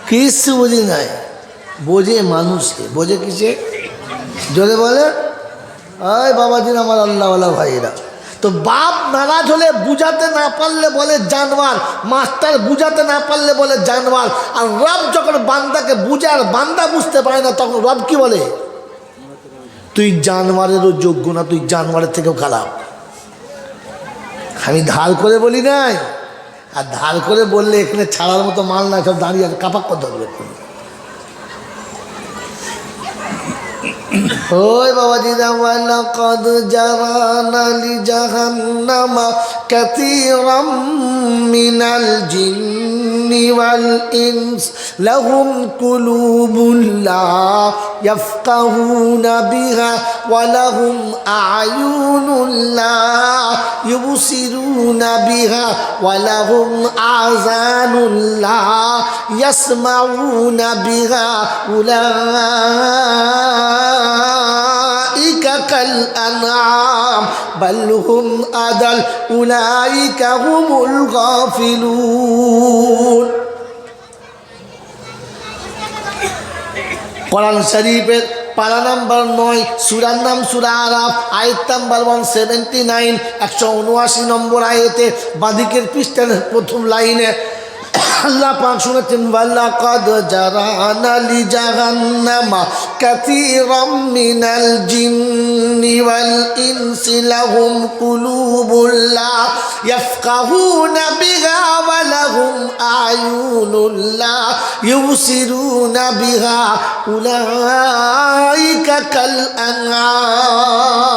কিছু বুঝি নাই, বোঝে মানুষকে। বোঝে কিসে? জোরে বলে ওই বাবাজির আমার আল্লাহওয়ালা ভাইরা। তো বাপ নারাজ হলে বুঝাতে না পারলে বলে জানোয়ার, মাস্টার বুঝাতে না পারলে বলে জানোয়ার। আর রব যখন বান্দাকে বুঝে আর বান্দা বুঝতে পারে না, তখন রব কি বলে? তুই জানোয়ারেরও যোগ্য না, তুই জানোয়ারের থেকেও খারাপ। আমি ধার করে বলি নাই, আর ধার করে বললে এখানে ছাড়ার মতো মাল না, সব দাঁড়িয়ে আর কাপাক কথা বলে। ওই বাবাজি ওয়ালাকাদ জারানা লিজাহান্নামা কাসীরাম মিনাল জিন্নি ওয়াল ইনস লাহুম কুলুবুন লা ইয়াফকাহুনা বিহা ওয়া লাহুম আ'য়ুনুন লা ইউবসিরুনা বিহা ওয়া লাহুম আযানুন লা ইয়াসমাউনা বিহা উলাইকা কাল আনআম বাল হুম আদাল উলাইকা হুমুল গাফিলুন। কোরআন শরীফের পারা নাম্বার 9, সূরার নাম সূরা আরাফ, আয়াত নাম্বার 179, 179 নম্বর আয়াতে বাদিকের পৃষ্ঠার প্রথম লাইনে আল্লাহ পাক শুনেছেন ওয়ালাকাদ জারানা লিজাহান্নামা কাসীরাম মিনাল জিন্নি ওয়াল ইনসি লাহুম কুলুবুন লা ইয়াফকাহুনা বিহা ওয়া লাহুম আ'য়ুনুন লা ইউবসিরুনা বিহা উলাইকা কাল আনআম।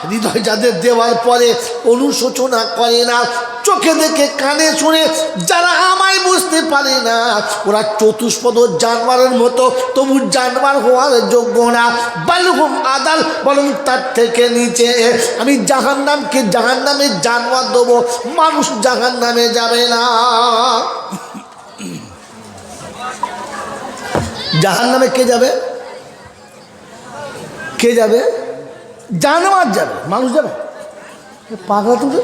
হৃদয় যাদের দেওয়ার পরে অনুশোচনা করে না, চোখে দেখে কানে শুনে যারা আমায় বুঝতে পারে না, ওরা চতুষ্পদ জানোয়ারের মতো, তবু জানোয়ার হওয়ার যোগ্য না। বালহুম আদাল, বরং তার থেকে নিচে। আমি জাহান্নামকে জাহান্নামে জানোয়ার দেবো, মানুষ জাহান্নামে যাবে না। জাহান্নামে কে যাবে? কে যাবে? জানোয়ার যাবে, মানুষ যাবে? পাগলা তুমি।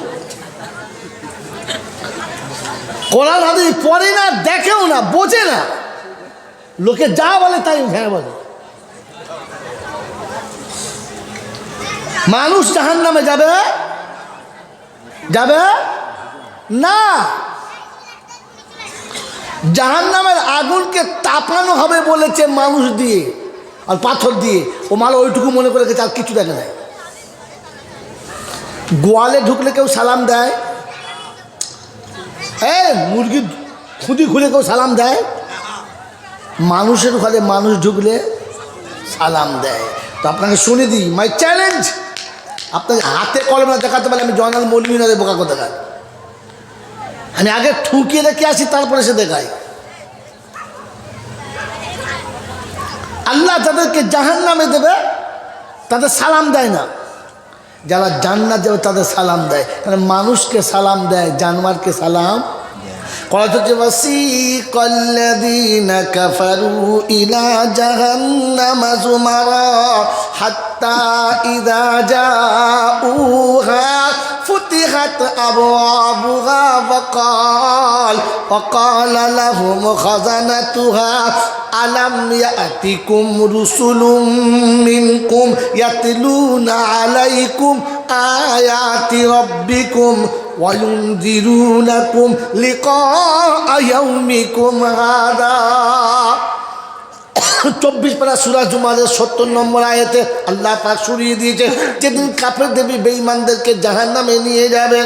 কোরআন হাদিস পড়ে না, দেখেও না, বোঝে না, লোকে যা বলে তাই হ্যাঁ বলে। মানুষ জাহান্নামে যাবে? যাবে না। জাহান্নামের আগুনকে তাপানো হবে বলেছে মানুষ দিয়ে আর পাথর দিয়ে। ও মাল ওইটুকু মনে করে গেছে, আর কিছু দেখে নাই। গোয়ালে ঢুকলে কেউ সালাম দেয়? মুরগির খুঁদি খুলে কেউ সালাম দেয়? মানুষের ঘরে মানুষ ঢুকলে সালাম দেয়। তো আপনাকে শুনে দিই, মাই চ্যালেঞ্জ, আপনাকে হাতে কলমে দেখাতে পারলে আমি জয়নাল মৌলভী না বোকা কথা দেখাই। আমি আগে ঠুকিয়ে রেখে আসি, তারপরে সে দেখাই। আল্লাহ যাদেরকে জাহান্নামে দেবে তাদের সালাম দেয় না, যারা জান্নাত যাবে তাদের সালাম দেয়। মানে মানুষকে সালাম দেয়, জানোয়ারকে সালাম। ওয়াসিকাল্লাযীনা কাফারু ইলা জাহান্নামা যুমারা হাত্তা ইযা জাউহা ফুতিহাত আবওয়াবুহা ওয়াকালা লাহুম খাযানাতুহা আলাম ইয়াতিকুম রুসুলুম মিনকুম ইয়াতলুনা আলাইকুম আয়াতি রাব্বিকুম ওয়া ইউনযিরুনাকুম লিকা ইয়াউমিকুম হাদা। 24 পারা সূরা জুমারের 70 নম্বর আয়াতে আল্লাহ পাক শুনিয়ে দিয়েছে, যেদিন কাফের দেবী বেঈমানদেরকে জাহান্নামে নিয়ে যাবে,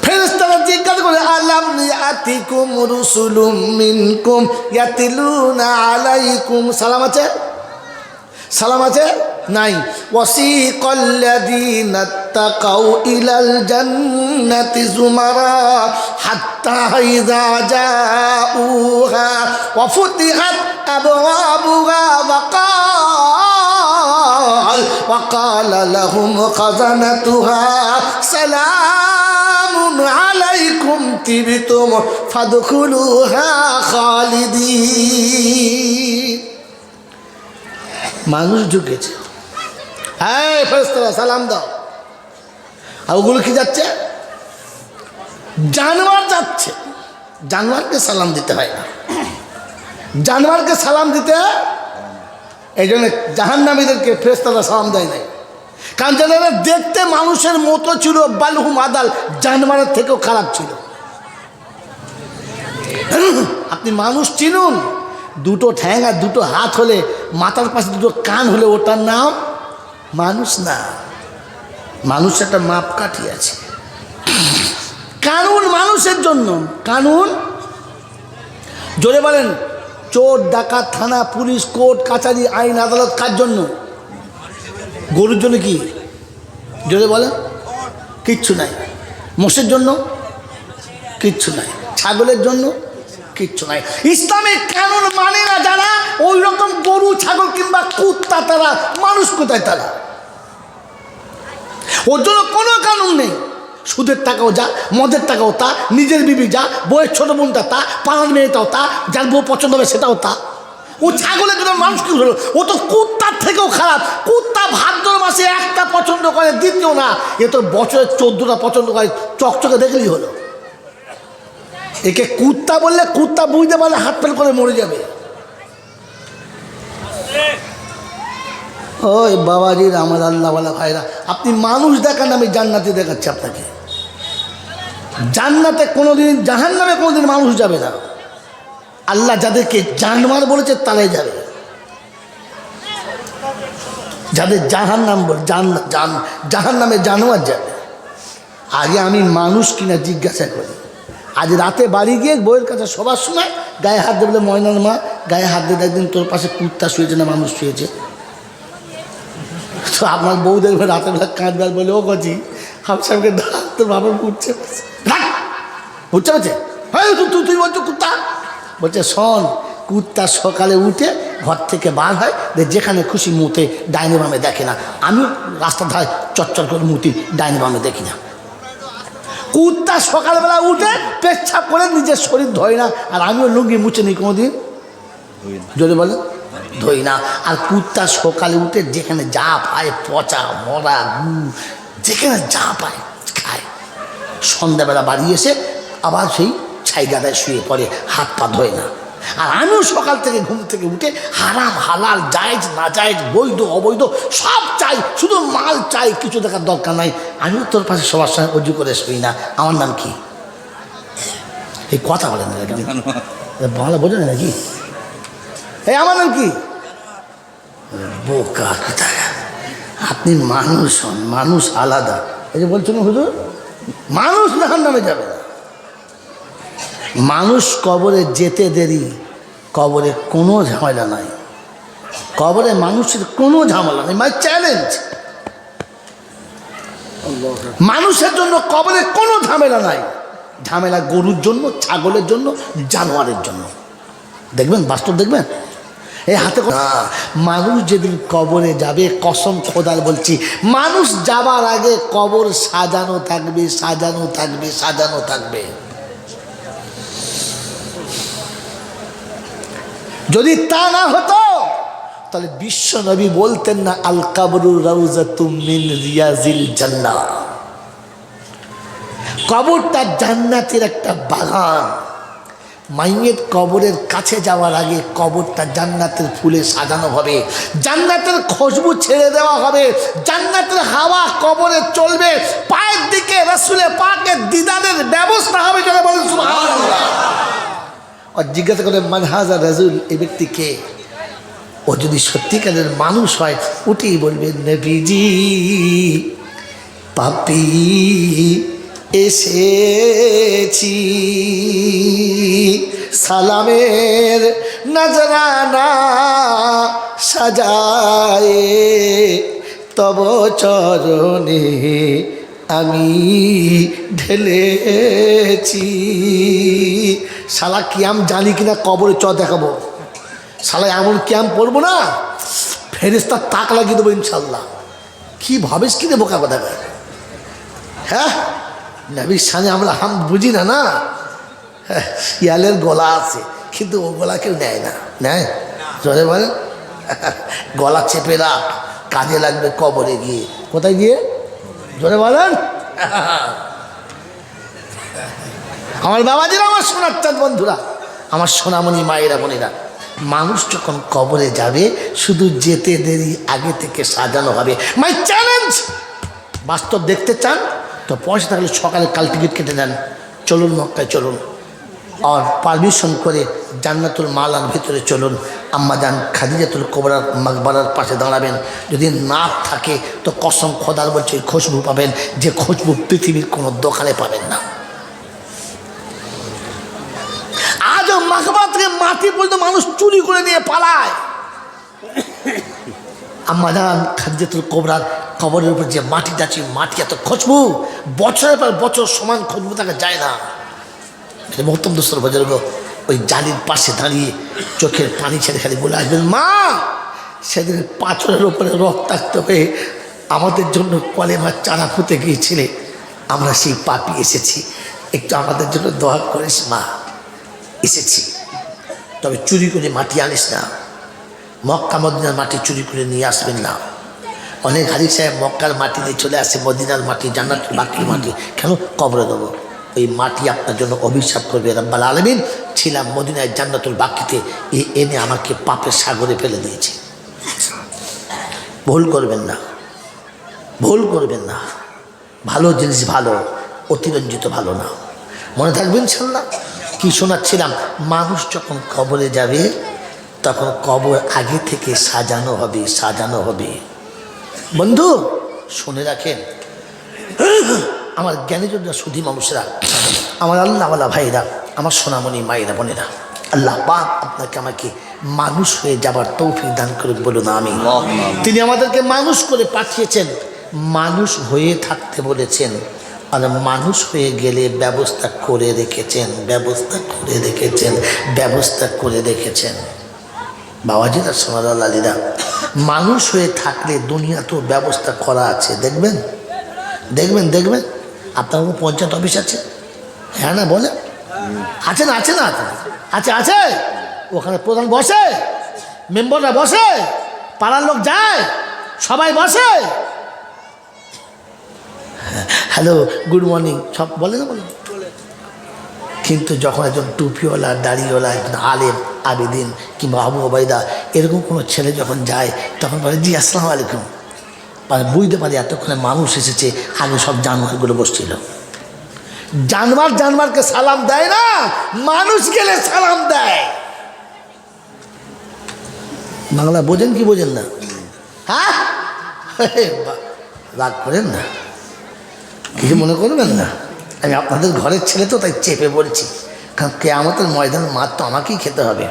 ফেরেশতারা জিজ্ঞাসা করে আলাম ইয়াতিকুম রুসুলুম মিনকুম ইয়াতলুনা আলাইকুম, সালাম আছে? সালাম আছে? নাই। ওয়াসিকাল্লাযীনা তাকাউ ইলাল জান্নাতি যুমারা হাত্তা ইযা জাউহা ওয়া ফুতিহাত আবওয়াবুহা ওয়াকালা লাহুম খাযানাতুহা সালামুন আলাইকুম তিবতুম ফাদখুলুহা খালিদিন। মানুষ ঢুকেছে, হ্যাঁ ফেরেশতারা সালাম দাও। আর ওগুলো কি যাচ্ছে? জানোয়ার যাচ্ছে, জানোয়ারকে সালাম দিতে হয় না, জানোয়ারকে সালাম দিতে, এই জন্য জাহান্নামীদেরকে ফেরেশতারা সালাম দেয় নাই, কারণ যারা দেখতে মানুষের মতো ছিল, বালহুম আদাল, জানোয়ারের থেকেও খারাপ ছিল। আপনি মানুষ চিনুন, দুটো ঠ্যাং আর দুটো হাত হলে, মাথার পাশে দুটো কান হলে ওটার নাম মানুষ না। মানুষ একটা মাপকাঠি আছে, কানুন মানুষের জন্য। কানুন জোরে বলেন, চোর ডাকাত থানা পুলিশ কোর্ট কাছারি আইন আদালত কার জন্য? গরুর জন্য কি? জোরে বলেন, কিচ্ছু নাই। মোষের জন্য কিচ্ছু নাই, ছাগলের জন্য কিচ্ছু নাই। ইসলামিক কানুন মানে না যারা, ওই রকম গরু ছাগল কিংবা কুত্তা, তারা মানুষ কোথায়? তারা ওর জন্য কোনো কানুন নেই। সুদের টাকাও যা, মদের টাকাও তা, নিজের বিবি যা, বউয়ের ছোট বোনটা তা, পাড়ার মেয়েটাও তা, যার বউ পছন্দ হবে সেটাও তা। ও ছাগলের জন্য মানুষ কি হলো? ও তো কুত্তার থেকেও খারাপ। কুত্তা ভাদ্র মাসে একটা পছন্দ করে, দ্বিতীয় না, এ তো বছরে 14টা পছন্দ করে, চকচকে দেখলেই হলো। একে কুত্তা বললে কুত্তা বুঝতে পারলে হাত ফেল করে মরে যাবে। ওই বাবাজির আমার আল্লাহওয়ালা ভাইরা, আপনি মানুষ দেখান, আমি জান্নাতে দেখাচ্ছি আপনাকে। জান্নাতে কোনোদিন, জাহান্নামে কোনোদিন মানুষ যাবে না। আল্লাহ যাদেরকে জানোয়ার বলেছে তারাই যাবে। যাদের জাহান্নাম বলে, জাহান্নামে জানোয়ার যাবে। আগে আমি মানুষ কিনা জিজ্ঞাসা করি। আজ রাতে বাড়ি গিয়ে বইয়ের কাছে সবার সময় গায়ে হাত দেবে, ময়নার মা গায়ে হাত দিয়ে দেখবেন তোর পাশে কুত্তা শুয়েছে না মানুষ শুয়েছে। তো আপনার বউ দেখবে রাতের বেলা কাঁদবার বলে, ও গজি হাফসাহেবকে ডাক, তোর বাবার উঠছে উঠছে বলছে, হ্যাঁ তুই বলছো কুত্তা? বলছে শোন, কুত্তা সকালে উঠে ঘর থেকে বার হয়, যেখানে খুশি মুতে, ডাইনি বামে দেখে না। আমিও রাস্তার ধারে চচ্চর করে মুতি, ডাইনি বামে দেখি না। কুত্তা সকালবেলা উঠে পেচ্ছাপ করে নিজের শরীর ধোয় না, আর আমিও লুঙ্গি মুছে নিই কোনোদিন, জোরে বলে ধোই না। আর কুত্তা সকালে উঠে যেখানে যা পায়, পচা মরা যেখানে যা পায় খায়। সন্ধ্যাবেলা বাড়ি এসে আবার সেই ছাই গাদায় শুয়ে পড়ে, হাত পা ধোয় না। আর আমিও সকাল থেকে ঘুম থেকে উঠে হারাম হালাল জায়েজ না জায়েজ, বৈধ অবৈধ সব চাই, শুধু মাল চাই, কিছু দেখার দরকার নাই। আমিও তোর পাশে সবার সঙ্গে অজু করে শুই না। আমার নাম কি? এই কথা বলেন না, বাংলা বোঝেন নাকি? এই আমার নাম কি? বোকা কোথায়! আপনি মানুষ হন, মানুষ আলাদা। এই যে বলছেন হুজুর মানুষ জাহান্নামে যাবে না। মানুষ কবরে যেতে দেরি, কবরে কোনো ঝামেলা নাই। কবরে মানুষের কোনো ঝামেলা নেই, মাই চ্যালেঞ্জ। মানুষের জন্য কবরে কোনো ঝামেলা নাই। ঝামেলা গরুর জন্য, ছাগলের জন্য, জানোয়ারের জন্য। দেখবেন, বাস্তব দেখবেন। এই হাতে মানুষ যেদিন কবরে যাবে, কসম খোদার বলছি, মানুষ যাবার আগে কবর সাজানো থাকবে, সাজানো থাকবে, সাজানো থাকবে। যদি তা না হতো তাহলে বিশ্ব নবী বলতেন না, আল কাবরু রাউযাতুম মিন রিয়াজিল জান্নাহ, কবরটা জান্নাতের একটা বাগান। মাইয়ের কবরের কাছে যাওয়ার আগে কবরটা জান্নাতের ফুলে সাজানো হবে, জান্নাতের খুশবু ছেড়ে দেওয়া হবে, জান্নাতের হাওয়া কবরে চলবে, পায়ের দিকে রাসূলে পাকের দিদারের ব্যবস্থা হবে। যারা বলেন সুবহানাল্লাহ। আর জিজ্ঞাসা করে, মান হাযা রাজুল, এই ব্যক্তি কে? ও যদি সত্যিকারের মানুষ হয়, উঠেই বলবে, নবীজি পাপী এসেছি, সালামের নজরানা সাজায়ে তব চরণে আমি ঢেলেছি। শালা কিয়াম জানি কিনা কবরে চ দেখাবো। শালা এমন কিয়াম পড়বো না, ফেরেশতা তাক লাগিয়ে দেবো ইনশাল্লাহ। কি ভাবিস কিনে বোকা কথা? হ্যাঁ, নবীর সামনে আমরা হাম বুঝি না, না শিয়ালের গলা আছে, কিন্তু ও গলা কেউ নেয় না। নেয়? জোরে বলেন। গলা চেপে রাখ, কাজে লাগবে কবরে গিয়ে। কোথায় গিয়ে? জোরে বলেন। আমার বাবাজিরা, আমার সোনার চাঁদ বন্ধুরা, আমার সোনামণি মায়েরা বোনেরা, মানুষ যখন কবরে যাবে শুধু যেতে দেরি, আগে থেকে সাজানো হবে। মাই চ্যালেঞ্জ, বাস্তব দেখতে চান তো পয়সা থাকলে সকালে কাল টিকিট কেটে দেন, চলুন মক্কায় চলুন, আর পারমিশন করে জান্নাতুল মালার ভিতরে চলুন, আম্মাজান খাদিজাতুল কুবরার মাকবারার পাশে দাঁড়াবেন। যদি না থাকে তো কসম খোদার বলছে ওই খুশবু পাবেন, যে খুশবু পৃথিবীর কোনো দোকানে পাবেন না। আজও মাকবারা থেকে মাটি পর্যন্ত মানুষ চুরি করে নিয়ে পালায়। আম্মাজান খাদিজাতুল কুবরার কবরের উপর যে মাটিটা আছে, মাটি এত খুশবু, বছরের পর বছর সমান খুশবু থাকা যায় না। মহতম দোস্তর বুজুর্গ ওই জালির পাশে দাঁড়িয়ে চোখের পানি ছেড়ে খালি বলে আসবেন, মা সেদিন পাথরের ওপরে রক্তাক্ত হয়ে আমাদের জন্য কলেমার চারা পুঁতে গিয়েছিলে, আমরা সেই পাপি এসেছি, একটু আমাদের জন্য দোয়া করিস মা। এসেছি, তবে চুরি করে মাটি আনিস না, মক্কা মদিনার মাটি চুরি করে নিয়ে আসবেন না। অনেক হাজি সাহেব মক্কার মাটি দিয়ে চলে আসে মদিনার মাটি, জান্নাতুল বাকির মাটি, কেন কবরে দেবো? ওই মাটি আপনার জন্য অভিশাপ করবে রাব্বুল আলামিন। ছিলাম মদিনায় জান্নাতুল বাকিতে, এনে আমাকে পাপের সাগরে ফেলে দিয়েছে। ভুল করবেন না, ভুল করবেন না। ভালো জিনিস ভালো, অতিরঞ্জিত ভালো না। মনে থাকবেন ইনশাআল্লাহ। কি শোনাচ্ছিলাম, মানুষ যখন কবরে যাবে তখন কবর আগে থেকে সাজানো হবে, সাজানো হবে। বন্ধু শুনে রাখেন, আমার জ্ঞানীজনরা, সুধী মানুষরা, আমার আল্লাহওয়ালা ভাইরা, আমার সোনামণি মায়েরা বোনেরা, আল্লাহ পাক আপনাকে আমাকে মানুষ হয়ে যাবার তৌফিক দান করে বলুন আমিন। তিনি আমাদেরকে মানুষ করে পাঠিয়েছেন, মানুষ হয়ে থাকতে বলেছেন, আর মানুষ হয়ে গেলে ব্যবস্থা করে রেখেছেন, ব্যবস্থা করে রেখেছেন, ব্যবস্থা করে রেখেছেন। বাবাজিরা, সোনার লালিরা, মানুষ হয়ে থাকলে দুনিয়া তো ব্যবস্থা করা আছে। দেখবেন দেখবেন দেখবেন আপনার কোনো পঞ্চায়েত অফিস আছে? হ্যাঁ না বলে? আছে না? আছে না? আছে আছে। ওখানে প্রধান বসে, মেম্বাররা বসে, পাড়ার লোক যায়, সবাই বসে, হ্যালো গুড মর্নিং সব বলে না? বলে। কিন্তু যখন একজন টুপিওয়ালা, দাড়িওয়ালা, একজন আলেম, আবেদিন কিংবা আবু ওবায়দা এরকম কোনো ছেলে যখন যায়, তখন বলে জি আসসালামু আলাইকুম। বুঝতে পারি এতক্ষণে মানুষ এসেছে, আগে সব জানোয়ারগুলো বসছিল। জানোয়ার জানোয়ারকে সালাম দেয় না, মানুষ গেলে সালাম দেয়। বাংলা বোঝেন কি বোঝেন না? হ্যাঁ, রাগ করেন না, কিছু মনে করবেন না। আমি আপনাদের ঘরের ছেলে তো, তাই চেপে বলছি, কারণ কিয়ামতের ময়দান মার তো আমাকেই খেতে হবে।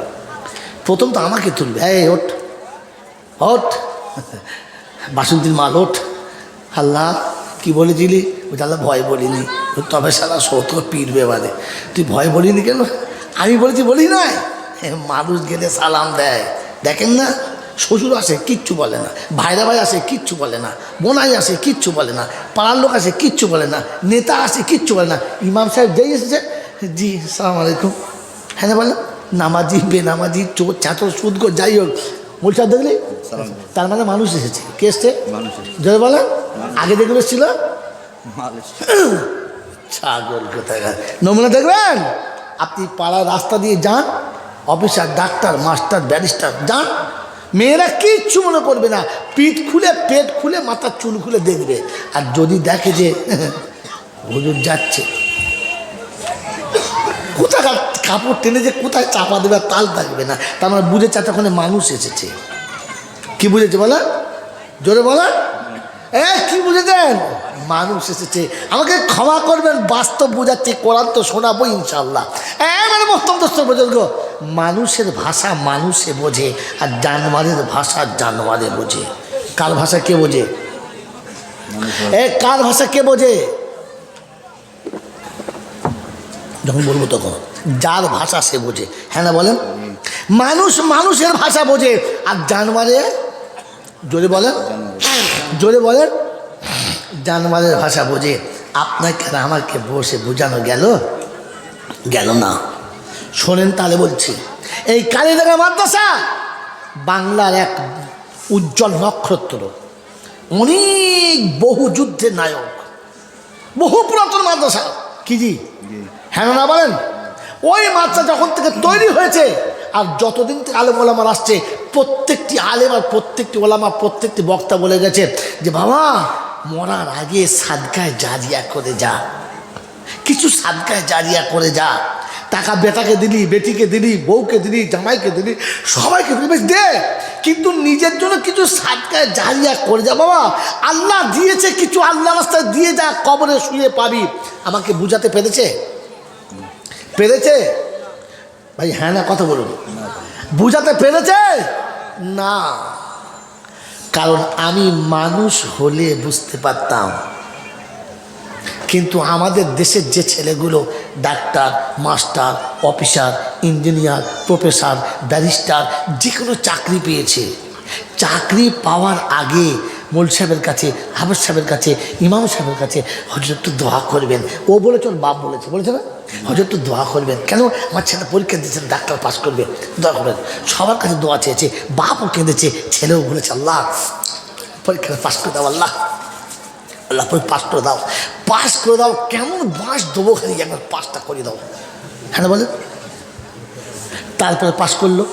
প্রথম তো আমাকে তুলবে, এই ওঠ ওঠ, বাসন্তীর মাল ওঠ। আল্লাহ কি বলেছিলি? বলছি আল্লাহ ভয় বলিনি, তবে সারা সৌত পিটবে বাদে। তুই ভয় বলিনি কেন? আমি বলেছি বলি নাই? মানুষ গেলে সালাম দেয়, দেখেন না? শ্বশুর আসে কিচ্ছু বলে না, ভাইরা ভাই আসে কিচ্ছু বলে না, বোনাই আসে কিচ্ছু বলে না, পাড়ার লোক আসে কিচ্ছু বলে না, নেতা আসে কিচ্ছু বলে না। ইমাম সাহেব যেই এসেছে, জি সালাম আলাইকুম, হ্যাঁ না বলেন? নামাজি বেনামাজি চোর ছাত্র সুদগো যাই হোক, বলছে দেখলি তার মানে মানুষ এসেছে। কে এসছে? জয় বলেন। আগে দেখবে এসেছিল ছাগল কোথায়। নমুনা দেখবেন, আপনি পাড়ার রাস্তা দিয়ে যান, অফিসার, ডাক্তার, মাস্টার, ব্যারিস্টার যান, মেয়েরা কিচ্ছু মনে করবে না, পিঠ খুলে, পেট খুলে, মাথার চুল খুলে দেখবে। আর যদি দেখে যে হুজুর যাচ্ছে, কোথায় কাপড় টেনে যে কোথায় চাপা দেবে তাল থাকবে না, তার মানে বুঝে চারটাখানে মানুষ এসেছে। কি বুঝেছে বলা? জোরে বলা, কি বুঝেছেন? মানুষ এসেছে। আমাকে ক্ষমা করবেন, বাস্তব বোঝাচ্ছে, কোরআন তো শোনাবো ইনশাল্লাহ। মানে মহতম দোস্তর বুজুর্গ, মানুষের ভাষা মানুষে বোঝে, আর জানোয়ারের ভাষা জানোয়ারে বোঝে। কার ভাষা কে বোঝে? কার ভাষা কে বোঝে? যখন বলবো তখন যার ভাষা সে বোঝে, হ্যাঁ না বলেন? মানুষ মানুষের ভাষা বোঝে, আর জানোয়ারে, জোরে বলেন, জোরে বলেন, জানোয়ারের ভাষা বোঝে। আপনাকে আর আমাকে বসে বোঝানো গেল? গেল না। শোনেন তাহলে বলছি, এই কালীদাগা মাদ্রাসা বাংলার এক উজ্জ্বল নক্ষত্র, অনেক বহু যুদ্ধের নায়ক, বহু পুরাতন মাদ্রাসা। কি জি? হ্যাঁ না বলেন? ওই মাদ্রাসা যখন থেকে তৈরি হয়েছে আর যতদিন থেকে আলেম ওলামার আসছে, প্রত্যেকটি আলেম আর প্রত্যেকটি ওলামা প্রত্যেকটি বক্তা বলে গেছে যে বাবা মরার আগে সাদকায় জারিয়া করে যা, কিছু সাদকায় জারিয়া করে যা। টাকা বেটাকে দিলি, বেটিকে দিলি, বউকে দিলি, জামাইকে দিলি, সবাইকে দিলি, বেশ দে, কিন্তু নিজের জন্য কিছু সাদকায় জারিয়া করে যা বাবা। আল্লাহ দিয়েছে কিছু, আল্লাহ রাস্তায় দিয়ে যা, কবরে শুয়ে পাবি। আমাকে বুঝাতে পেরেছে? পেরেছে ভাই? হ্যাঁ না কথা বলুন। বুঝাতে পেরেছে না? কারণ আমি মানুষ হলে বুঝতে পারতাম, কিন্তু আমাদের দেশের যে ছেলেগুলো doctor, master, officer, engineer, professor, barrister, যে কোনো চাকরি পেয়েছে, চাকরি পাওয়ার আগে মোল সাহেবের কাছে, হাফেজ সাহেবের কাছে, ইমাম সাহেবের কাছে হজরত একটু দোয়া করবেন। ও বলেছে, ওর বাপ বলেছে না, হজরত একটু দোয়া করবেন। কেন? আমার ছেলে পরীক্ষা দিয়েছেন, ডাক্তার পাস করবে, দোয়া করবেন। সবার কাছে দোয়া চেয়েছে, বাপও কেঁদেছে, ছেলেও বলেছে আল্লাহ পরীক্ষাটা পাস করে দাও, আল্লাহ আল্লাহ পাস করে দাও, পাস করে দাও। কেমন বাস দেবো খালি, একবার পাসটা করে দাও। হ্যাঁ বলে? তারপরে পাস করলো।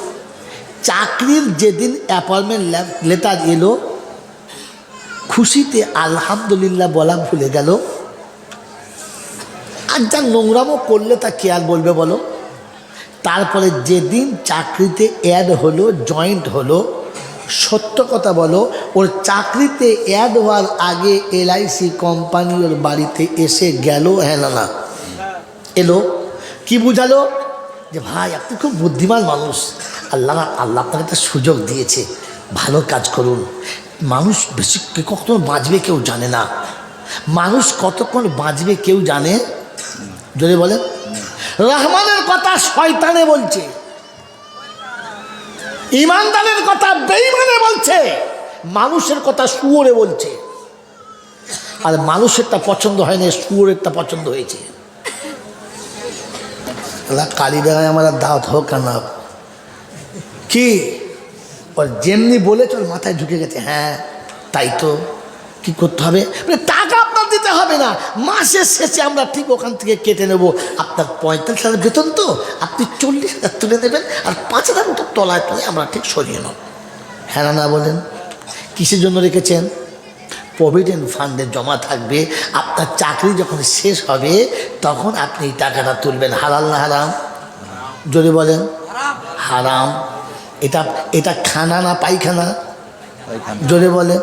চাকরির যেদিন অ্যাপয়েন্টমেন্ট লেটার এলো, খুশিতে আলহামদুলিল্লাহ বলা ভুলে গেল। আর যা নোংরামও করলে তা কে আর বলবে বলো? তারপরে যেদিন চাকরিতে অ্যাড হলো, জয়েন্ট হলো, সত্য কথা বলো, ওর চাকরিতে অ্যাড হওয়ার আগে LIC কোম্পানি ওর বাড়িতে এসে গেল। হ্যাঁ না? এলো, কি বুঝালো? যে ভাই আপনি খুব বুদ্ধিমান মানুষ, আল্লাহ আপনাকে একটা সুযোগ দিয়েছে, ভালো কাজ করুন। মানুষ বেশি কতক্ষণ বাঁচবে কেউ জানে না, মানুষ কতক্ষণ বাঁচবে কেউ জানে? যদি বলে রহমানের কথা শয়তানে বলছে, ইমানদারের কথা বেঈমানে বলছে, মানুষের কথা শুয়োরে বলছে। আর মানুষেরটা পছন্দ হয় না, শুয়োরেরটা পছন্দ হয়েছে। কালী জায়গায় আমার দাওয়াত হোক না কি? ওর যেমনি বলেছ ওর মাথায় ঢুকে গেছে। হ্যাঁ তাই তো, কি করতে হবে? টাকা আপনার দিতে হবে না, মাসের শেষে আমরা ঠিক ওখান থেকে কেটে নেব। আপনার 45,000 বেতন তো, আপনি 40,000 তুলে নেবেন, আর 5,000 মতো তলায় তলায় আমরা ঠিক সরিয়ে নেব। হ্যাঁ না বলেন? কিসের জন্য রেখেছেন? প্রভিডেন্ট ফান্ডে জমা থাকবে। আপনার চাকরি যখন শেষ হবে তখন আপনি এই টাকাটা তুলবেন। হালাল না হারাম? যদি বলেন হারাম। এটা খানা না পায়খানা? যদি বলেন।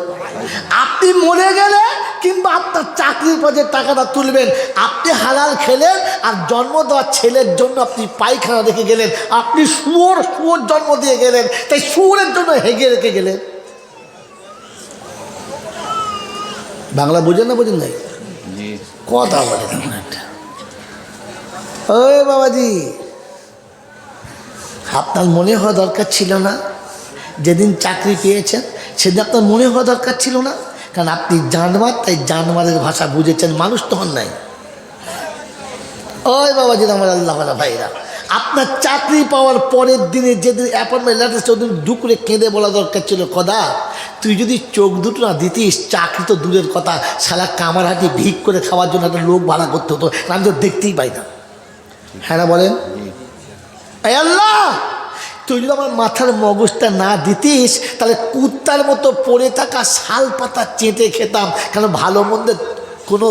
আপনি মরে গেলে কিংবা আপনার চাকরির পর যে টাকাটা তুলবেন, আপনি হালাল খেলেন, আর জন্ম দেওয়া ছেলের জন্য আপনি পায়খানা রেখে গেলেন। আপনি শুয়োর জন্ম দিয়ে গেলেন, তাই শুয়োরের জন্য হেগে রেখে গেলেন। বাংলা বোঝেন না? বোঝেন নাই? কথা বলেন একটা। ওই বাবাজি, আপনার মনে হওয়া দরকার ছিল না? যেদিন চাকরি পেয়েছেন সেদিন আপনার মনে হওয়া দরকার ছিল না? কারণ আপনি জানোয়ার, তাই জানোয়ারের ভাষা বুঝেছেন, মানুষ তখন নাই। ওই বাবাজি আমার আল্লাহ ভাইরা, আপনার চাকরি পাওয়ার পরের দিনে যেদিন অ্যাপয়েন্টমেন্ট লেটার, ওদিন দুপুরে কেঁদে বলা দরকার ছিল, খোদা তুই যদি চোখ দুটো না দিতিস, চাকরি তো দূরের কথা, সারা কামারহাটি ভিক করে খাওয়ার জন্য একটা লোক ভাড়া করতে হতো, আমি তো দেখতেই পাই না। হ্যাঁ না বলেন? এই আল্লাহ, তুই যদি আমার মাথার মগজটা না দিতিস, তাহলে কুত্তার মতো পড়ে থাকা শাল পাতা চেটে খেতাম, কারণ ভালো মন্দের কোনো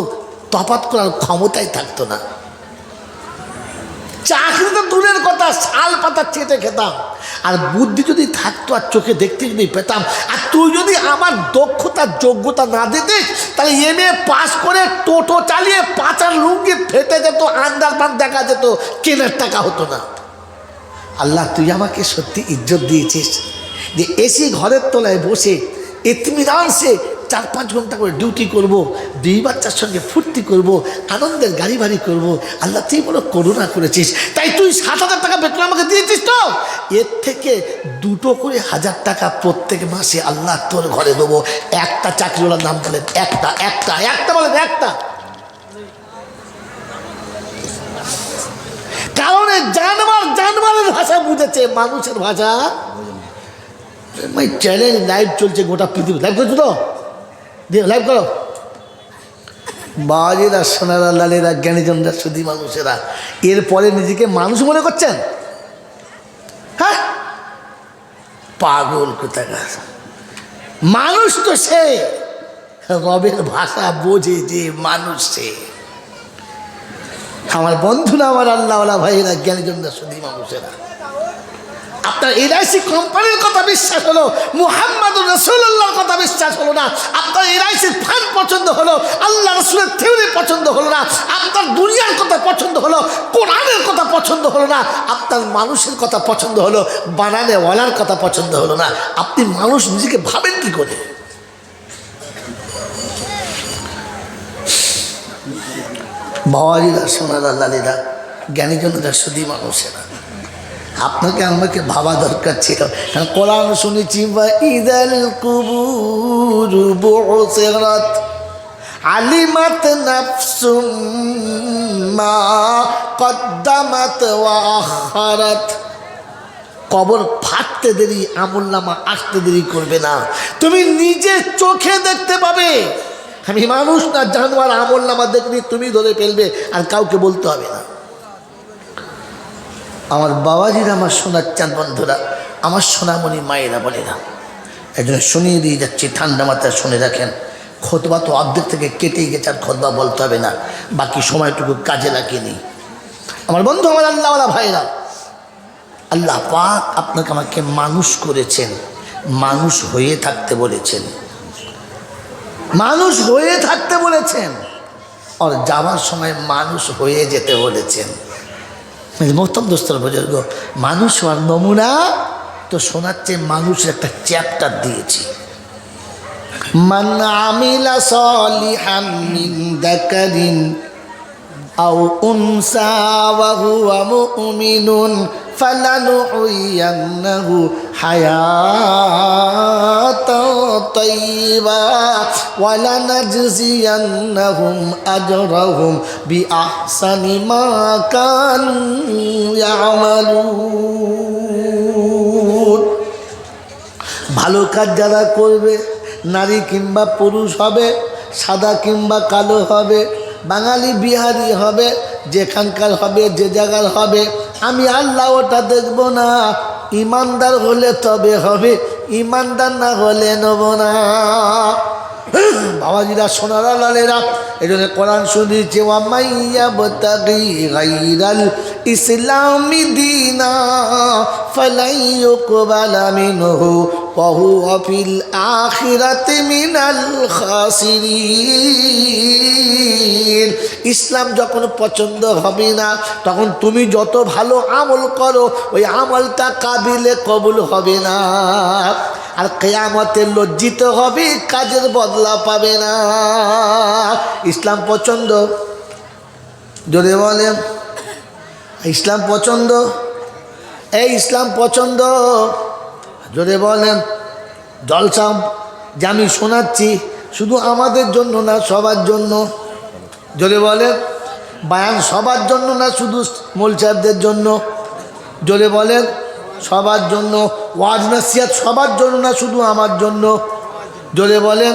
তফাৎ করার ক্ষমতাই থাকতো না। চাকরি তো দূরের কথা, শাল পাতা চেটে খেতাম। আর বুদ্ধি যদি থাকতো, আর চোখে দেখতে যদি পেতাম, আর তুই যদি আমার দক্ষতার যোগ্যতা না দিতিস, তাহলে MA পাস করে টোটো চালিয়ে পাচার লুঙ্গি ফেটে যেত, আন্ডারপ্যান্ট দেখা যেত, কেনার টাকা হতো না। আল্লাহ তুই আমাকে সত্যি ইজ্জত দিয়েছিস যে এসি ঘরের তলায় বসে ইতমিনান সে 4-5 ঘন্টা করে ডিউটি করব, 2 বাচ্চার সঙ্গে ফুর্তি করব, আনন্দের গাড়ি বাড়ি করবো। আল্লাহ তুই বড় করুণা করেছিস, তাই তুই 7,000 টাকা বেতন আমাকে দিয়েছিস। তো এর থেকে 2 করে 1,000 টাকা প্রত্যেক মাসে আল্লাহ তোর ঘরে দেবো। একটা চাকরিওয়ালার নাম বলেন, একটা বলেন, একটা। কারণ জানোয়ারের ভাষা বুঝেছে, মানুষের ভাষা। চ্যালেঞ্জ লাইভ চলছে গোটা পৃথিবী। লাইভ করছো তো? লাইভ করো। বাবাজিরা, সোনারা, লালেরা, জ্ঞানীজনরা, সুধী মানুষেরা, এরপরে নিজেকে মানুষ মনে করছেন? হ্যাঁ, পাগল কোথাকার। মানুষ তো সে রবের ভাষা বোঝে যে মানুষ সে। আমার বন্ধুরা, আমার আল্লাহওয়ালা ভাইয়েরা, জ্ঞানীজনরা, সুধী মানুষেরা, আপনার এলআইসি কোম্পানির কথা বিশ্বাস হলো, মুহাম্মাদুর রাসূলুল্লাহর কথা বিশ্বাস হলো না, আপনার এলআইসির ফান্ড পছন্দ হলো, আল্লাহ রাসূলের থিওরি পছন্দ হলো না, আপনার দুনিয়ার কথা পছন্দ হলো, কোরআনের কথা পছন্দ হলো না, আপনার মানুষের কথা পছন্দ হলো, বানানেওয়ালার কথা পছন্দ হলো না, আপনি মানুষ নিজেকে ভাবেন কি করে? বাবাজিরা, সোনারা, লালেরা, জ্ঞানীজনরা, সুধী মানুষেরা, আপনাকে আমাকে ভাবা দরকার ছিল। কারণ কোরআন শুনেছি, ইদাল কুবুর বুসিরাত আলিমাত নাফসুম মা কদ্দামাত ওয়া আখারাত। কবর ফাটতে দেরি, আমলনামা আসতে দেরি করবে না, তুমি নিজে চোখে দেখতে পাবে। আমি মানুষ না জানোয়ার, আমলনামা দেখলে তুমি ধরে ফেলবে, আর কাউকে বলতে হবে না। আমার বাবাজিরা, আমার সোনার চাঁদ বন্ধুরা, আমার সোনামণি মায়েরা, বলেরা, একজন শুনিয়ে দিয়ে যাচ্ছি, ঠান্ডা মাথায় শুনে রাখেন। খোতবা তো অর্ধেক থেকে কেটেই গেছে, আর খোতবা বলতে হবে না, বাকি সময়টুকু কাজে লাগিয়ে নিই। আমার বন্ধু, আমার আল্লাহওয়ালা ভাইরা, আল্লাহ পাক আপনাকে আমাকে মানুষ করেছেন, মানুষ হয়ে থাকতে বলেছেন, মানুষ হয়ে থাকতে বলেছেন, আর যাওয়ার সময় মানুষ হয়ে যেতে বলেছেন। মোহতরম দোস্তর বুজুর্গ, মানুষ হওয়ার নমুনা তো শোনাচ্ছে, মানুষের একটা চ্যাপ্টার দিয়েছি। মান আমিলা সালিহাম মিন যাকারিন আও উনসা ওয়া হুয়া মুমিনুন ফালানুহইয়ান্নাহু হায়াতান তাইয়্যিবা ওয়া লানাজজিয়ান্নাহুম আজরাহুম বিআহসানি মা কানু ইয়ামালুন। ভালো কাজ যারা করবে, নারী কিংবা পুরুষ হবে, সাদা কিংবা কালো হবে, বাঙালি বিহারি হবে, যেখানকার হবে, যে জায়গার হবে, আমি আল্লাহ ওটা দেখব না। ইমানদার হলে তবে হবে, ইমানদার না হলে নেব না। বাবাজিরা, সোনারা, লালেরা, এই জন্য কোরআন শুনেছে, ওয়ামাইয়া বতাগি গাইরাল ইসলামি দীনা ফালাই ইউকবালা মিনহু ওয়া হুয়া ফিল আখিরাতি মিনাল খাসিরিন। ইসলাম যখন পছন্দ হবে না, তখন তুমি যত ভালো আমল করো, ওই আমলটা কাবিলে কবুল হবে না, আর কিয়ামতে লজ্জিত হবে, কাজের বদলা পাবে না। ইসলাম পছন্দ, জোরে বলেন, ইসলাম পছন্দ, এই ইসলাম পছন্দ, জোরে বলেন। জলসা যে আমি শোনাচ্ছি, শুধু আমাদের জন্য না, সবার জন্য, জোরে বলেন। বায়ান সবার জন্য না, শুধু মোলসাহেবদের জন্য, জোরে বলেন, সবার জন্য। ওয়াজ নসিহত সবার জন্য না, শুধু আমার জন্য, জোরে বলেন।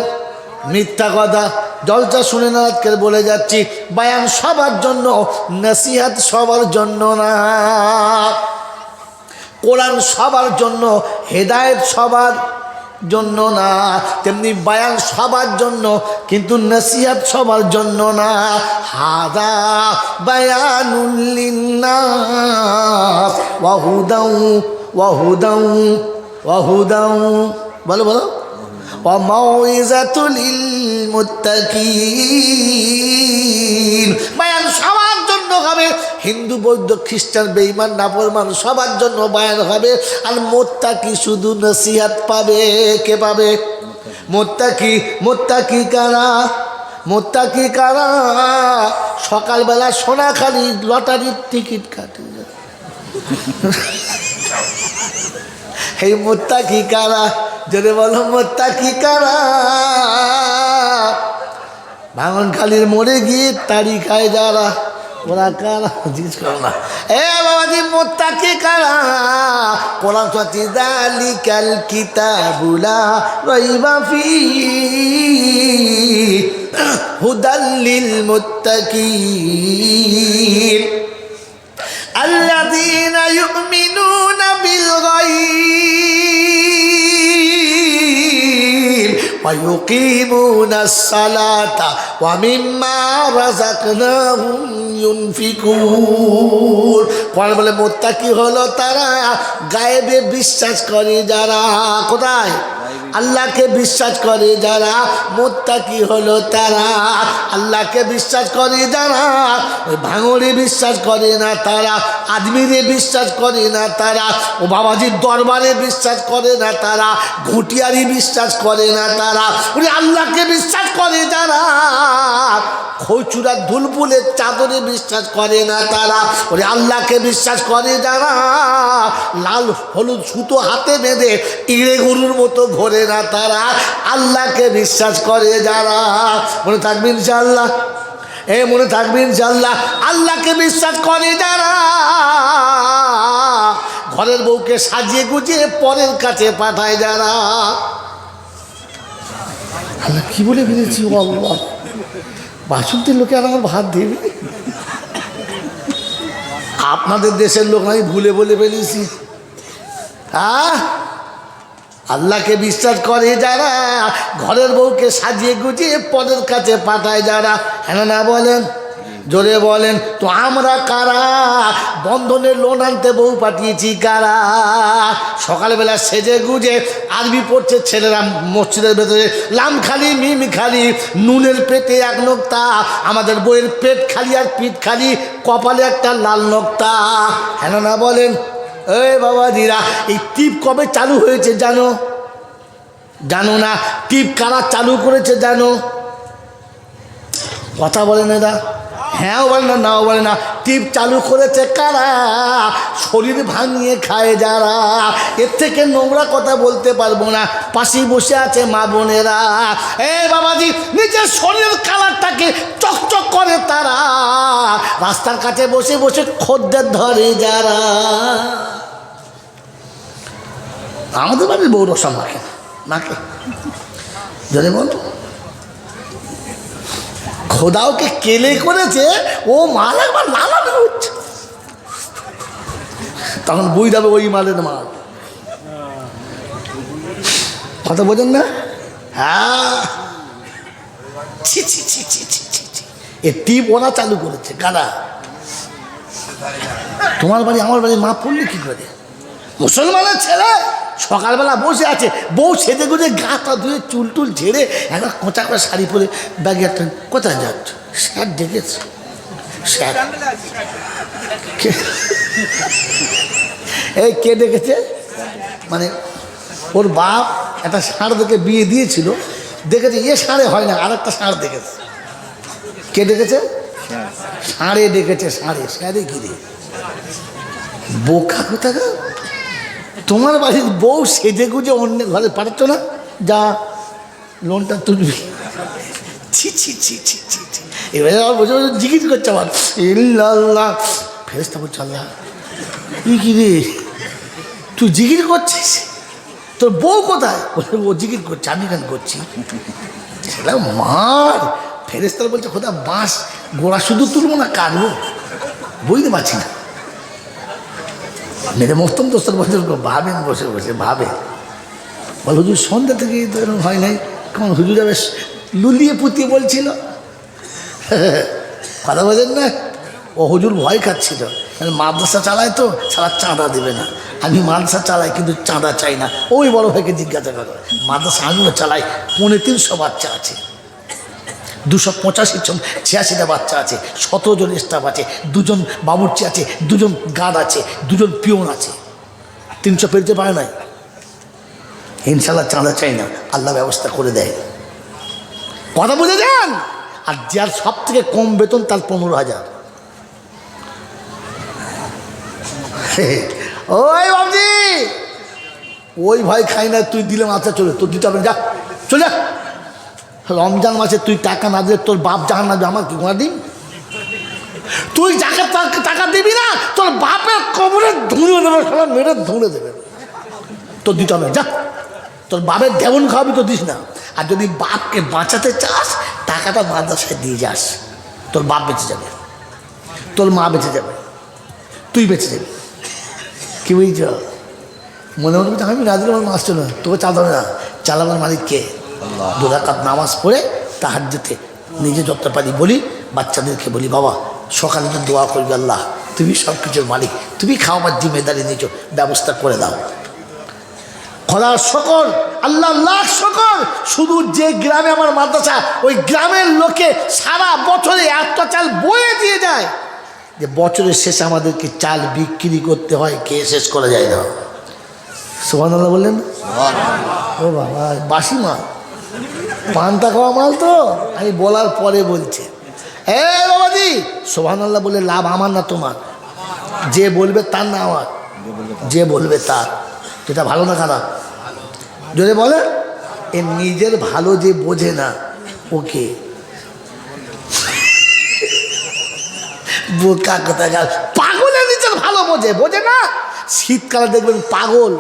মিথ্যা কথা, জলসা শুনে না, আজকে বলে যাচ্ছি, বায়ান সবার জন্য, নসিহত সবার জন্য না। কোরআন সবার জন্য, হেদায়েত সবার জন্য না, তেমনি বায়ান সবার জন্য, কিন্তু নসিহত সবার জন্য না। হাদা বায়ানুল লিন্নাস ওয়া হুদাউ ওয়া হুদাউ ওয়া হুদাউ, বলো বলো, ওয়া মাউইজাতুল লিল মুত্তাকিন। বায়ান সবার জন্য হবে, হিন্দু, বৌদ্ধ, খ্রিস্টান, বেঈমান, নাফরমান, সবার জন্য বায়ান হবে। আর মুত্তাকি শুধু নসিহত পাবে। কে পাবে? মুত্তাকি। মুত্তাকি কারা? মুত্তাকি কারা? সকালবেলা সোনাখালি লটারির টিকিট কাটে, এই মুত্তাকি কারা? যদি বলো মুত্তাকি কারা? ভাঙনখালির মোড়ে গিয়ে তাড়ি খায় যারা, ওরা কারা? জিজ্ঞেস করো না। এ বাবাজি, মুত্তাকি কারা? কোরআন সত্যি, যালিকাল কিতাবু লা রাইবা ফীহি হুদাল লিল মুত্তাকিন আল্লাযীনা ইউমিনুনা বিল গায়ব ওয়া ইউকিমুনাস সালাতা ওয়া মিম্মা রাযাকনাহুম ইউনফিকুন। কোরআন বলে মুত্তাকি হলো তারা গায়েবে বিশ্বাস করে যারা। কোথায়? আল্লাহকে বিশ্বাস করে যারা। মুত্তাকি হলো তারা আল্লাহকে বিশ্বাস করে যারা। ওই ভাঙড়ে বিশ্বাস করে না তারা, আদমিরে বিশ্বাস করে না তারা, ও বাবাজির দরবারে বিশ্বাস করে না তারা, ঘুটিয়ারি বিশ্বাস করে না তারা। ওই আল্লাহকে বিশ্বাস করে যারা। খৈচুরার ধুলফুলের চাদরে বিশ্বাস করে না তারা। ওরে আল্লাহকে বিশ্বাস করে যারা। লাল হলুদ সুতো হাতে বেঁধে ইড়ে গরুর মতো ঘোরে না তারা। আল্লাহকে বিশ্বাস করে যারা। মনে থাকবে ইনশাআল্লাহ, মনে থাকবে ইনশাআল্লাহ। আল্লাহকে বিশ্বাস করে যারা ঘরের বউকে সাজিয়ে গুজিয়ে পরের কাছে পাঠায় যারা। আল্লাহ কি বলে ফেলেছি, আল্লাহ বাসন্তের লোকে আর আমার ভাত দেবে। আপনাদের দেশের লোক আমি ভুলে বলে ফেলেছি। আল্লাহকে বিশ্বাস করে যারা ঘরের বউকে সাজিয়ে গুজিয়ে পরের কাছে পাঠায় যারা। হ্যাঁ না বলেন, জোরে বলেন তো। আমরা কারা? বন্ধনের লোন আনতে বউ পাঠিয়েছি কারা? সকালবেলা সেজে গুজে আরবি পড়ছে ছেলেরা মসজিদের ভেতরে, লাম খালি মিম খালি, নুনের পেটে এক নোক্তা। আমাদের বইয়ের পেট খালি আর পিঠ খালি, কপালে একটা লাল নোক্তা। হ্যাঁ না বলেন। এই বাবাজিরা, এই টিপ কবে চালু হয়েছে জানো? জানো না? টিপ কারা চালু করেছে জানো? কথা বলেন এরা, হ্যাঁও বলে না, নাও বলে না। টিপ চালু করেছে কারা? শরীর ভাঙিয়ে খায় যারা। এর থেকে নোংরা কথা বলতে পারবো না। পাশেই বসে আছে মা বোনেরা। বাবাজি, নিজের শরীরের কালারটাকে চকচক করে তারা। রাস্তার কাছে বসে বসে খদ্দের ধরে যারা। আমাদের বাড়ির বউ রসম মাখে মাকে, যদি বলো খোদাওকে কেলে করেছে, ও মাল একবার লালা বেরোচ্ছে, তখন বই যাবে ওই মালের মাল। কথা বোঝেন না? হ্যাঁ, ছি ছি ছি ছি ছি ছি ছি। এ টিপ ওরা চালু করেছে কারা? তোমার বাড়ি আমার বাড়ি মা পড়লে কি করে? মুসলমানের ছেলে সকালবেলা বসে আছে, বউ সেজে গুজে গাটা ধুয়ে চুল টুল ঝেড়ে একটা কোঁচা করে শাড়ি পরে ব্যাগে একটা, কোথায় যাচ্ছ? স্যার ডেকেছে। স্যার এই কে ডেকেছে? মানে ওর বাপ একটা ষাঁড় দেখে বিয়ে দিয়েছিল, দেখেছে এ ষাঁড়ে হয় না, আর একটা ষাঁড় দেখেছে। কে ডেকেছে? ষাঁড়ে ডেকেছে। ষাঁড়ে ষাঁড়ে ঘিরে বোকা কোথাকা। তোমার বাড়ির বউ সেজে গুজে অন্য ঘরে পাঠাচ্ছ না, যা লোনটা তুলবি। ছি ছি ছি ছি ছি ছি। এবারে আমার বসে বসে জিজ্ঞেস করছে আমার, ইল্লাল্লাহ। ফেরেশতা বলছে, আল্লাহ কি রে তুই জিজ্ঞেস করছিস? তোর বউ কোথায়? বলে ও জিজ্ঞেস করছে, আমি কেন করছি? সেটা মার। ফেরেশতা বলছে, খোদা বাঁশ গোড়া শুধু তুলবো না কাটবো? বুঝতে পারছি না। মেরে মস্তম দোস্তর বছর ভাবেন, বসে বসে ভাবে, বল হুজুর সন্ধ্যা থেকে হয় নাই, কেমন হুজুর যাবে লুলিয়ে পুতিয়ে বলছিল। কথা বোঝেন না? ও হুজুর ভয় খাচ্ছিল, মাদ্রাসা চালায় তো সারা চাঁদা দেবে না। আমি মাদ্রাসা চালাই কিন্তু চাঁদা চাই না। ওই বড় ভাইকে জিজ্ঞাসা করো, মাদ্রাসা আমিও চালাই, 350 বাচ্চা আছে, 285-86টা বাচ্চা আছে, 17 জন স্টাফ আছে, 2 জন বাবুর্চি আছে, 2 জন গার্ড আছে, 2 জন পিওন আছে। 300 পেরতে পারে নাই। ইনশাল্লাহ চাঁদা চাই না, আল্লাহ ব্যবস্থা করে দেয়। কথা বুঝে যান। আর যার সব থেকে কম বেতন তার 15,000। ওই বাবজি, ওই ভাই খাই না, তুই দিলে মাথা চলে, তোর দিতে হবে, যা চলে যা। রমজান মাসে তুই টাকা না দিলে তোর বাপ জাহান না, আমার কি গোনা দিন? তুই যাকে টাকা দিবি না, তোর বাপের কবরে ধুঁড়ে দেবে, সবাই মেরে ধুঁড়ে দেবে। তোর দিতে হবে, যা তোর বাপের দেবন খাওয়াবি তো দিস না। আর যদি বাপকে বাঁচাতে চাস টাকাটা মাদ্রাসায় দিয়ে যাস, তোর বাপ বেঁচে যাবে, তোর মা বেঁচে যাবে, তুই বেঁচে যাবি। কি বুঝছ? মনে মনে বলছে আমি রাজুর আমার মাস্টার না, তোকে চালাবে না, চালাবার মালিক কে? 2 রাকাত নামাজ পড়ে তাহাজ্জুদে নিজে যতটা পারি বলি, বাচ্চাদেরকে বলি বাবা সকালে তো দোয়া করবি, আল্লাহ তুমি সব কিছুর মালিক, তুমি খাওয়াবার জিম্মেদারি নিয়েছো, ব্যবস্থা করে দাও। খোদার শকর, আল্লাহ লাখ শকর, শুধু যে গ্রামে আমার মাদ্রাসা, ওই গ্রামের লোকে সারা বছরে এত চাল বয়ে দিয়ে যায় যে বছরের শেষে আমাদেরকে চাল বিক্রি করতে হয়, কে শেষ করা যায় না। সুবহানাল্লাহ বললেন? ও বাবা, বাসি মাল, পান্তা খাওয়া মাল তো, আমি বলার পরে বলছে এ বাবাজি সুবহানাল্লাহ বলে লাভ আমার না তোমার, যে বলবে তার না আমার, যে বলবে তার। যেটা ভালো না খারাপ যদি বলে, এ নিজের ভালো যে বোঝে না ওকে বোকা কোথায় গেল। পাগলের নিজের ভালো বোঝে, বোঝে না। শীতকালে দেখবেন পাগল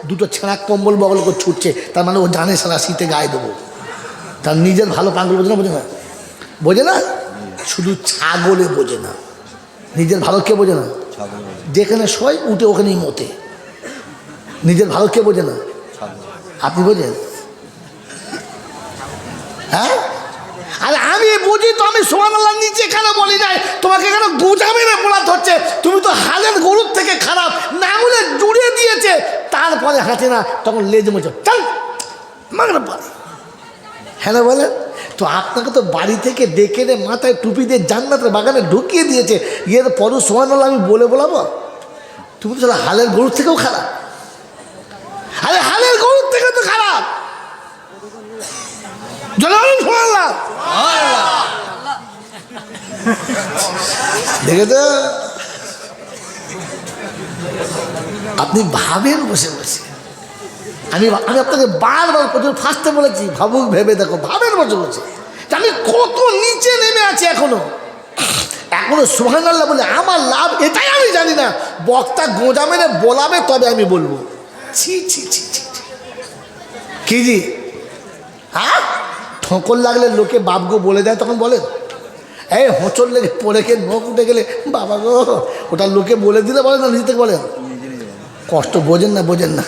দুটো ছেঁড়া কম্বল বগল করে ছুটছে, তার মানে ও জানে সারা শীতে গায়ে দেবো। তার নিজের ভালো পাগল বোঝে না, বোঝে না, বোঝে না। শুধু ছাগলে বোঝে না, নিজের ভালো কে বোঝে না? যেখানে শোয় উঠে ওখানেই মতে। নিজের ভালো কে বোঝে না? আপনি বোঝেন? হ্যাঁ, আরে আমি বুঝি তো, আমি সুবহানাল্লাহ নিচে কেন বলি নাই? তোমাকে কেন গোজা মেরে বলাতে হচ্ছে? তুমি তো হালের গরুর থেকে খারাপ, নাঙলে জুড়ে দিয়েছে তারপরে হাঁটে না, তখন লেজ মোচো চল মাগনা পারে। হ্যাঁ না বলেন তো? আপনাকে তো বাড়ি থেকে ডেকে নে মাথায় টুপি দিয়ে জান্নাতের বাগানে ঢুকিয়ে দিয়েছে, ইয়ে তো পর সুবহানাল্লাহ আমি বলে বলাবো? তুমি তো হালের গরুর থেকেও খারাপ। আরে হালের গরুর থেকে তো খারাপ। দেখে তো আপনি ভাবেন বসে বসে, আমি আপনাকে বারবার প্রচুর ফার্স্টে বলেছি ভাবুক, ভেবে দেখো, ভাবেন বসে বসে আমি কত নিচে নেমে আছি। এখনো সুবহানাল্লাহ বলে আমার লাভ এটাই আমি জানি না। বক্তা গোঁজা মেরে বলাবে তবে আমি বলবো। ছি ছি ছি ছি, কি জি? হ্যাঁ, ঠোকর লাগলে লোকে বাপগো বলে দেয়, তখন বলেন এই হোঁচর লেগে পড়ে খেয়ে নখ উঠে গেলে বাবা গো, ওটা লোকে বলে দিলে বলেন না, নিজে থেকে বলেন? কষ্ট বোঝেন না, বোঝেন না।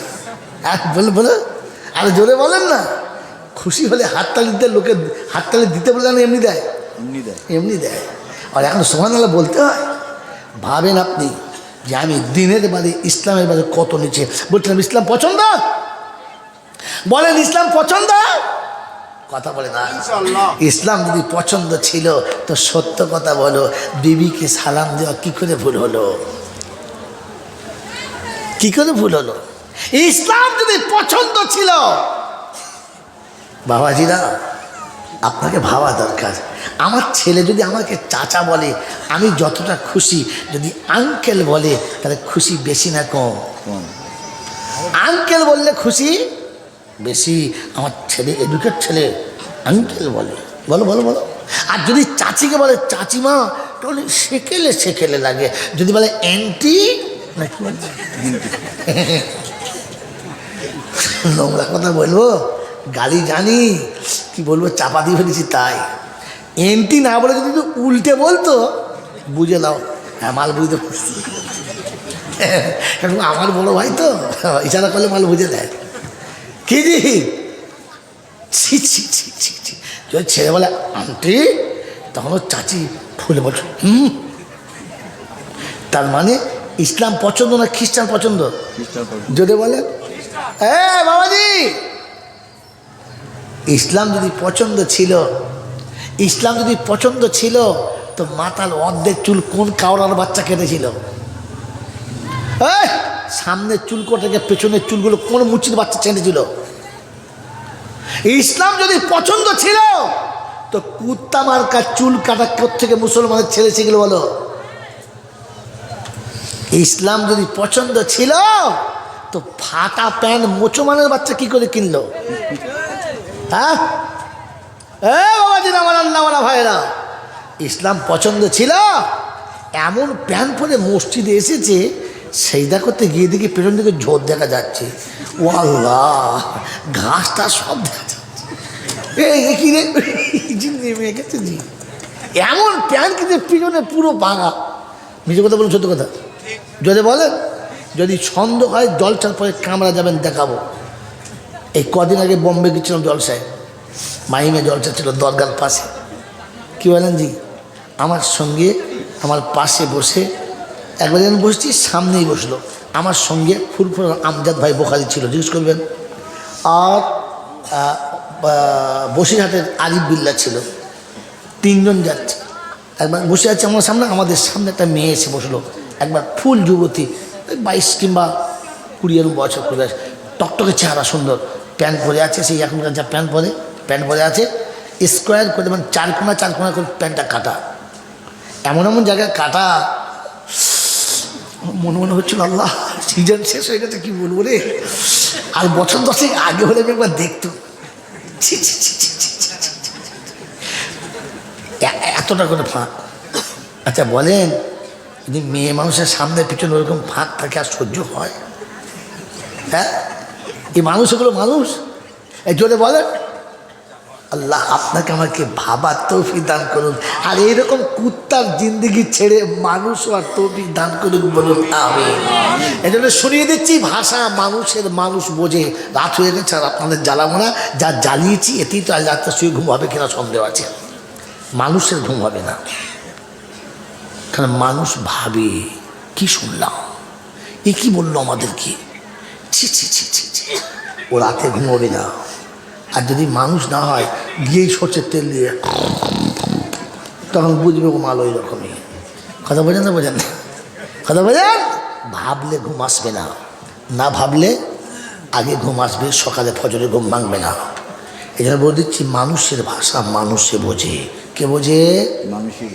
হ্যাঁ বলে বলে আরে জোরে বলেন না। খুশি হলে হাততালি দিতে, লোকে হাততালি দিতে বলে না, এমনি দেয়, এমনি দেয়। আর এখন সুবহানাল্লাহ বলতে হয়। ভাবেন আপনি যে আমি দিনের বাদে ইসলামের বাদে কত নিচে। বলছিলাম ইসলাম পছন্দ, বলেন ইসলাম পছন্দ? কথা বলে না। ইসলাম যদি পছন্দ ছিল তো সত্য কথা বলো, বিবিকে সালাম দেওয়া কি করে ভুল হলো? কি করে ভুল হলো? ইসলাম যদি পছন্দ ছিল, বাবাজিরা আপনাকে ভাবা দরকার। আমার ছেলে যদি আমাকে চাচা বলে আমি যতটা খুশি, যদি আঙ্কেল বলে তাহলে খুশি বেশি না কম? আঙ্কেল বললে খুশি বেশি। আমার ছেলে এডুকেট ছেলে, আঙ্কেল বলে, বলো বলো বলো। আর যদি চাচিকে বলে চাচিমা তাহলে সেকেলে সেকেলে লাগে। যদি বলে অ্যান্টি নাকি নোংরা কথা বলবো, গালি জানি, কি বলবো, চাপা দিয়ে ফেলেছি তাই। এন্টি না বলে যদি উল্টে বলতো বুঝে নাও, হ্যাঁ মাল বুঝতে পারছি, আমার বড় ভাই তো ইশারা করলে মাল বুঝে দেয়। কি জি ছি ছি ছি ছি ছি। যদি ছেলে বলে আন্টি তখন চাচি ফুলে বলছো তার মানে ইসলাম পছন্দ না খ্রিস্টান পছন্দ? যদি বলে বাবাজি ইসলাম যদি পছন্দ ছিল, ইসলাম যদি পছন্দ ছিল তো মাতাল অর্ধেক চুল কোন কাওড়ার বাচ্চা কেটেছিল? সামনের চুল থেকে পেছনের চুলগুলো কোন মুচির বাচ্চা ছেড়েছিল? ইসলাম যদি পছন্দ ছিল তো কুত্তা মার্কা চুল কাটা থেকে মুসলমানের ছেলে শিখলো বলো? ইসলাম যদি পছন্দ ছিল তো ফাটা প্যান্ট মুসলমানের বাচ্চা কি করে কিনলো? হ্যাঁ বাবাজি আমার আল্লাহওয়ালা ভাইরা, ইসলাম পছন্দ ছিল এমন প্যান্ট পরে মসজিদে এসেছে সেইটা করতে গিয়ে দেখি পেছন দিকে ঝোর দেখা যাচ্ছে। ও আল্লাহ, ঘাসটা সব দেখা যাচ্ছে। এই কি রে, জি নেমে গেছে জি। এমন প্যান্ট কিন্তু পিছনে পুরো ভাঙা। নিজে কথা বলুন, সত্য কথা যদি বলেন, যদি সন্দেহ হয় জলসার পরে কামরা যাবেন, দেখাবো। এই কদিন আগে বম্বে গেছিলাম জলসায়, মাহিমে জলসা ছিল দরগার পাশে। কি বলেন জি, আমার সঙ্গে আমার পাশে বসে একবার যেন বসছি, সামনেই বসলো আমার সঙ্গে ফুরফুর আমজাদ ভাই বোখারি ছিল, জিজ্ঞেস করবেন। আর বসিরহাটের আরিফ বিল্লা ছিল। তিনজন যাচ্ছে। একবার বসে আছে আমার সামনে, আমাদের সামনে একটা মেয়ে এসে বসলো, একবার ফুল যুবতী, 22 কিংবা 20 বছর করে, টকটকে চেহারা, সুন্দর প্যান্ট পরে আছে, সেই এখনকার যা প্যান্ট পরে আছে, স্কোয়ার করে, মানে 4 কোনা করে প্যান্টটা কাটা, এমন এমন জায়গায় কাটা, মনে হচ্ছিল আল্লাহ সিজন শেষ হয়ে গেছে, কি বলবো রে। আর বছর 10 আগে হলে আমি একবার দেখতো, ছি ছি ছি ছি ছি ছি ছি। এতটা করে ফাঁক। আচ্ছা বলেন, যদি মেয়ে মানুষের সামনে পিছনে ওরকম ফাঁক থাকে আর সহ্য হয়? হ্যাঁ, এই মানুষ, এগুলো মানুষ? এই জোরে বলেন। আল্লাহ আপনাকে আমাকে ভাবার তৌফিক দান করুন, আর এইরকম কুত্তার জিন্দগি ছেড়ে মানুষ আর তৌফিক দান করুন, বলুন আমিন। এই জন্য শুনিয়ে দিচ্ছি, ভাষা মানুষের, মানুষ বোঝে। রাত হয়ে গেছে আর আপনাদের জ্বালাবো না, যা জ্বালিয়েছি এতেই তো আজ রাতটা শুয়ে ঘুম হবে কিনা সন্দেহ আছে। মানুষের ঘুম হবে না, কারণ মানুষ ভাবে কি শুনলাম, এ কি বললো আমাদেরকে, ছি ছি ছি ছি ছি। ও রাতে ঘুমোবে না। আর যদি মানুষ না হয়, গিয়েই সর্ষের তেল দিয়ে, তখন বুঝবে ও মাল ওই রকমই। কথা বোঝেন না, বোঝেন না? কথা বোঝেন? ভাবলে ঘুম আসবে না, না ভাবলে আগে ঘুম আসবে, সকালে ফজরে ঘুম ভাঙবে না। এই জন্য বলে দিচ্ছি, মানুষের ভাষা মানুষে বোঝে। কে বোঝে? মানুষই।